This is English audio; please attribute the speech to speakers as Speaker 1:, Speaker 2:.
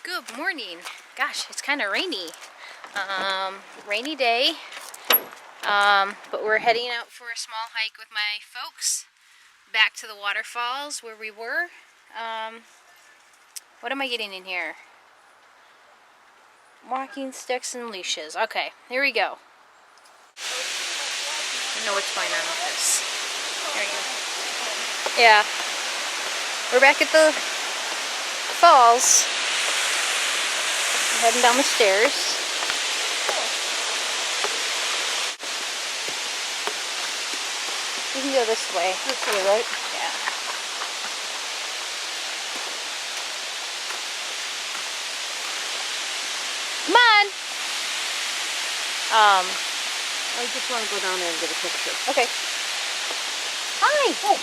Speaker 1: Good morning. Gosh, it's kind of rainy. Rainy day. But we're heading out for a small hike with my folks back to the waterfalls where we were. What am I getting in here? Walking sticks and leashes. Okay, here we go. I don't know what's going on with this. There we go. Yeah. We're back at the falls. We're heading down the stairs. We can go this way.
Speaker 2: This way, right?
Speaker 1: Yeah. Come on!
Speaker 2: I just want to go down there and get a picture.
Speaker 1: Okay. Hi!
Speaker 2: Oh.